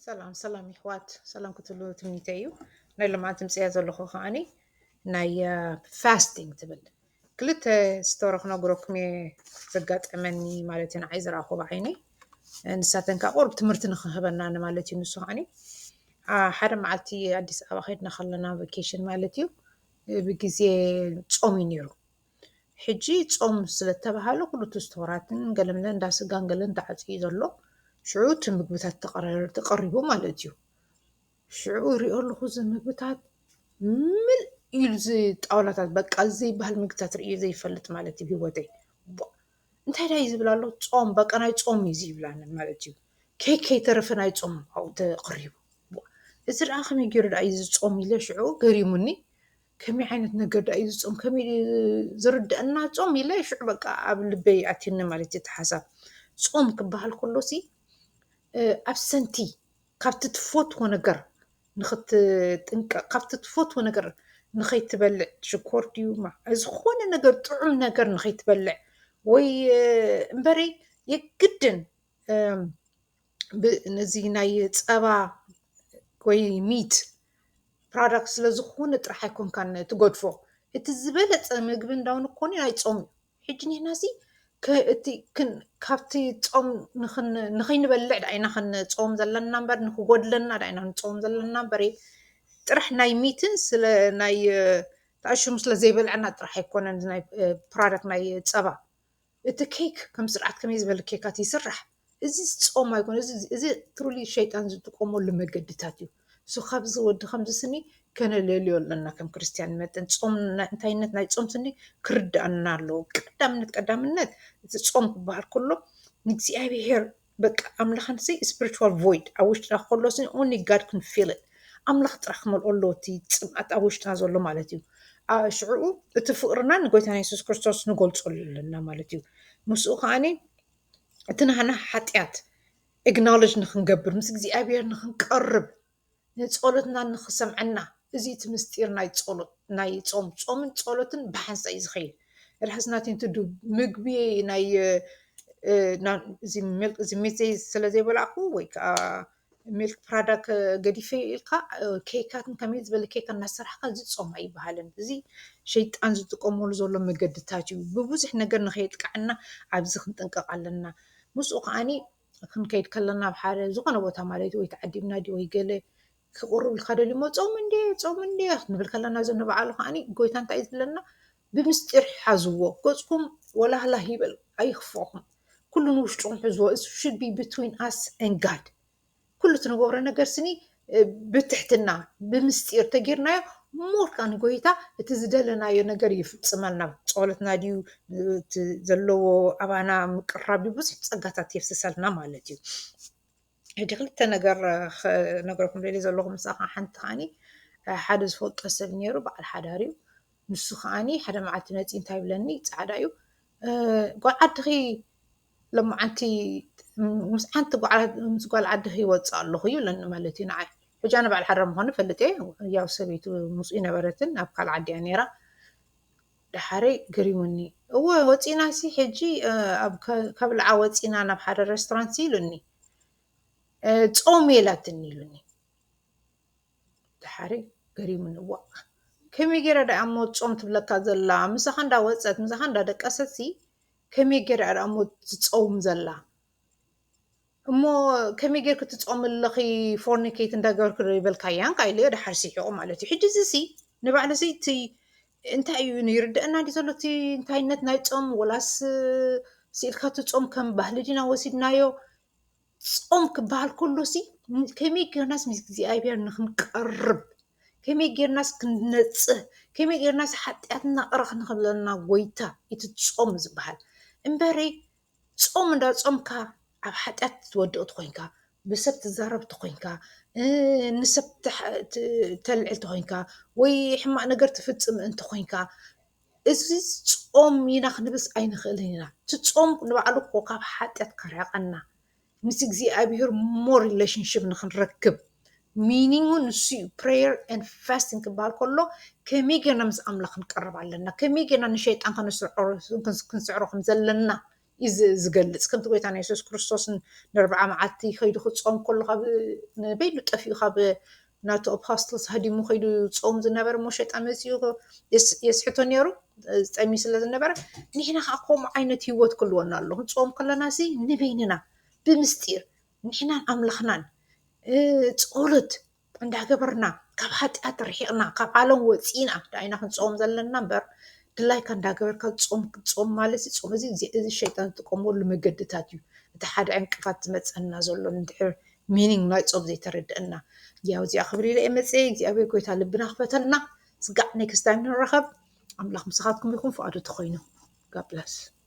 ሰላም ይሕዋት ሰላም ክትሉ ትምኒተይ እዩ ናይ ሎማዓንቲ ምፅያ ዘለኹ ከዓኒ ናይ ፋስቲንግ ትብል ክልተ ስቶሪ ክነግረኩም እየ ዘጋጠመኒ ማለት እዩ ንዓይ ዝረኣኹ ብዓይኒ ንሳተን ከዓ ቁርብ ትምህርቲ ንክህበና ማለት እዩ ንሱ ከዓኒ ሓደ መዓልቲ ኣዲስ ኣበባ ከይድና ከለና ቫኬሽን ማለት እዩ ብግዜ ፆም እዩ ነይሩ ሕጂ ፆም ስለተባሃለ ኩሉ ስቶራትን ገለምለ እንዳስጋን ገለ እንዳዓፅዩ ዘሎ ሽዑ እቲ ምግብታት ተቐሪቡ ማለት እዩ ሽዑ ሪኦ ኣለኹ እዚ ምግብታት ምል ኢሉ ጣውላታት በቃ ዘይበሃል ምግብታት ርእዮ ዘይፈልጥ ማለት እዩ ሂወተይ እንታይ ዳ እዩ ዝብል ኣሎ ፆም በቃ ናይ ፆም እዩ ይብላኒ ማለት እዩ ከይ ተረፈ ናይ ፆም ኣብኡ ተቐሪቡ እዚ ደኣ ከመይ ገይሩ ዳ እዩ ዝፆም ኢለ ሽዑ ገሪሙኒ ከመይ ዓይነት ነገር ዳ እዩ ዝፆም ከመይ ዝርድአና ፆም ኢለ ሽዑ በቃ ኣብ ልበይ ኣትዩኒ ማለት እዩ እቲ ሓሳብ ፆም ክበሃል ከሎሲ ኣብሰንቲ ካብቲ ትፈትዎ ነገር ንኽትጥንቀቕ ካብቲ ትፈትዎ ነገር ንኸይትበልዕ ሽኮር ድዩ ዝኾነ ነገር ጥዑም ነገር ንኸይትበልዕ ወይ እምበረይ የግድን ነዚ ናይ ፀባ ወይ ሚት ፕሮዳክት ስለዝኾነ ጥራሕ ኣይኮንካን ትገድፎ እቲ ዝበለፀ ምግቢ እንዳውን ኮኒ ናይ ፆም ሕጂ ንሕናሲ ካብቲ ፆም ንኸይንበልዕ ዳ ኢና ክንፆም ዘለና እምበር ንክጎድለና ዳ ኢና ክንፆም ዘለና እምበር ጥራሕ ናይ ሚትን ስለ ናይ ተኣሽሙ ስለ ዘይበልዐና ጥራሕ ኣይኮነን ናይ ፕሮዳክት ናይ ፀባ እቲ ኬክ ከም ስርዓት ከመይ ዝበለ ኬካት ይስራሕ እዚ ፆም ኣይኮነ እዚ ትሩሊ ሸይጣን ዝጥቀመሉ መገድታት እዩ እሱ ካብዚ ወዲ ከምዚ ስኒ ከነልልዮ ኣለና ከም ክርስትያን መጠን ፆም እንታይነት ናይ ፆም ስኒ ክርዳእና ኣለዎ ቀዳምነት እቲ ፆም ክበሃል ከሎ ንእግዚኣብሔር በቃ ኣምላኽንሰይ ስፒሪቹዋል ቮይድ ኣብ ውሽጥና ከሎ ስኒ ኦንሊ ጋድ ክን ፊል ኢት ኣምላኽ ጥራሕ ክመልኦ ኣለዎ እቲ ፅምኣት ኣብ ውሽጥና ዘሎ ማለት እዩ ሽዑ እቲ ፍቅርና ንጎይታና የሱስ ክርስቶስ ንገልፀሉ ኣለና ማለት እዩ ምስኡ ከዓኒ እቲ ናህና ሓጢኣት ኤግኖሎጅ ንክንገብር ምስ እግዚኣብሔር ንክንቀርብ ንፀሎትና ንክሰምዐና እዚ እቲ ምስጢር ናይ ፀሎት ናይ ፆምን ፀሎትን ብሓንሳ እዩ ዝኸይድ ርሕስናት እንትዱ ምግቢ ናይ እዚ ሚት ስለ ዘይበላዕኩ ወይ ከዓ ሚልክ ፕሮዳክት ገዲፈ ኢልካ ኬካትን ከመይ ዝበለ ኬክ እናሰራሕካ እዚ ፆም ኣይበሃልን እዚ ሸይጣን ዝጥቀመሉ ዘሎ መገድታት እዩ ብብዙሕ ነገር ንኸየጥቅዐና ኣብዚ ክንጥንቀቕ ኣለና ምስኡ ከዓኒ ክንከይድ ከለና ኣብ ሓደ ዝኾነ ቦታ ማለት እዩ ወይ ተዓዲምና ድዩ ወይ ገለ ክቁርብ ኢልካ ደልዩሞ ፆም እንዴ ክንብል ከለና እዚ ንባዕሉ ከዓኒ ጎይታ እንታይ እዩ ዝብለና ብምስጢር ሓዝዎ ገፅኩም ወላህላ ይበል ኣይኽፈኹም ኩሉ ንውሽጡኩም ሕዝዎ it should be between us and God ኩሉ ትነገብሮ ነገር ስኒ ብትሕትና ብምስጢር ተጌርናዮ ሞርካ ንጎይታ እቲ ዝደለናዮ ነገር ይፍፅመልና ፀሎትና ድዩ ዘለዎ ኣባና ምቅራብ ብዙሕ ፀጋታት የፍስሰልና ማለት እዩ ሕጂ ክልተ ነገረኩም ደልየ ዘለኹ ምሳኻ ሓንቲ ከዓኒ ሓደ ዝፈልጦ ሰብ ነይሩ በዓል ሓዳር እዩ ንሱ ከዓኒ ሓደ መዓልቲ መፂ እንታይ ይብለኒ ፃዕዳ እዩ ጓል ዓድኺ ሎማዓንቲ ምስ ሓንቲ ጓል ዓድኺ ይወፅእ ኣለኹ ይብለኒ ማለት እዩ ንዓይ ሕጂ ኣነ በዓል ሓዳር ምዃኑ ፈልጥ እየ ያው ሰበይቱ ምስኡ ይነበረትን ኣብ ካልእ ዓዲ እያ ነይራ ድሓረይ ገሪሙኒ እወ ወፂና ሲ ሕጂ ካብ ልዓ ወፂና ናብ ሓደ ሬስቶራንት ኢሉኒ ፆም የላትኒ ኢሉኒ ድሓረይ ገሪሙኒ እዋ ከመይ ገይራ ዳ እሞ ፆም ትብለካ ዘላ ምሳኻ እንዳወፀት ምሳኻ እንዳደቀሰት ከመይ ገይራ ዳ እሞ ትፀውም ዘላ እሞ ከመይ ጌርክ ትፆም ኣለኺ ፎርኒኬት እንዳገበርክ ዶ ይበልካያን ኢለዮ ድሓር ሲሒቑ ማለት እዩ ሕጂ እዚ ንባዕሉ እቲ እንታይ እዩ ይርድአና ዲ ዘሎ እቲ እንታይነት ናይ ፆም ወላስ ስኢልካ ትፆም ከም ባህሊ ዲና ወሲድናዮ ፆም ክበሃል ከሎሲ ከመይ ጌርናስ ምስ እግዚኣብሔር ንክንቀርብ ከመይ ጌርናስ ክንነፅህ ከመይ ጌርናስ ሓጢኣትና ቅረኽ ንክብለና ጎይታ እቲ ፆም ዝበሃል እምበረይ ፆም እንዳፆምካ ኣብ ሓጢኣት ትወድቕ ኮንካ ብሰብ ትዛረብ ኮንካ ንሰብ ተልዕል ኮንካ ወይ ሕማቅ ነገር ትፍፅም እንተ ኮንካ እዚ ፆም ኢና ክንብስ ኣይንኽእልን ኢና እቲ ፆም ንባዕሉ እኮ ካብ ሓጢኣት ከርሕቐና ምስ እግዚኣብሔር ሞር ሪሌሽንሽፕ ንክንረክብ ሚኒንጉ ንሱ እዩ ፕሬየር ኤንድ ፋስቲንግ ክበሃል ከሎ ከመይ ጌርና ምስ ኣምላኽ ክንቀርብ ኣለና ከመይ ጌርና ንሸይጣን ክንስዕሮ ከም ዘለና ዝገልጽ ከምቲ ጎይታና የሱስ ክርስቶስን ን40 መዓልቲ ከይዱ ክጾም ከሎ ካብ ንበይኑ ጠፊኡ ካብ ናቱ ኣፖስትልስ ሃዲሙ ከይዱ ጾም ዝነበረ ሞ ሸይጣን መሲኡ የስሕቶ ነይሩ ፀሚ ስለ ዝነበረ ንሕና ከዓ ከምኡ ዓይነት ሂወት ክህልወና ኣሎ ክንጾም ከለና ሲ ንበይንና ብምስጢር ንሕናን ኣምላኽናን ጸሎት እንዳገበርና ካብ ሓጢኣት ርሒቕና ካብ ዓለም ወፂና ዳይና ክንጾም ዘለና እምበር ድላይካ እንዳገበርካ ጾም ማለት ጾም እዚ ሸይጣን ዝጥቀመሉ መገድታት እዩ እቲ ሓደ ዕንቅፋት ዝመፀና ዘሎ እንድሕር ሚኒንግ ናይ ጾም ዘይተረድአና ያው እዚኣ ክብሪ ኢለ መፅአ እግዚኣብሔር ጎይታ ልብና ክፈተልና ስጋዕ ኔክስት ታይም ንራኸብ ኣምላኽ ምስኻትኩም ይኹን ፍቓዱ ተኾይኑ ጋድ ብለስ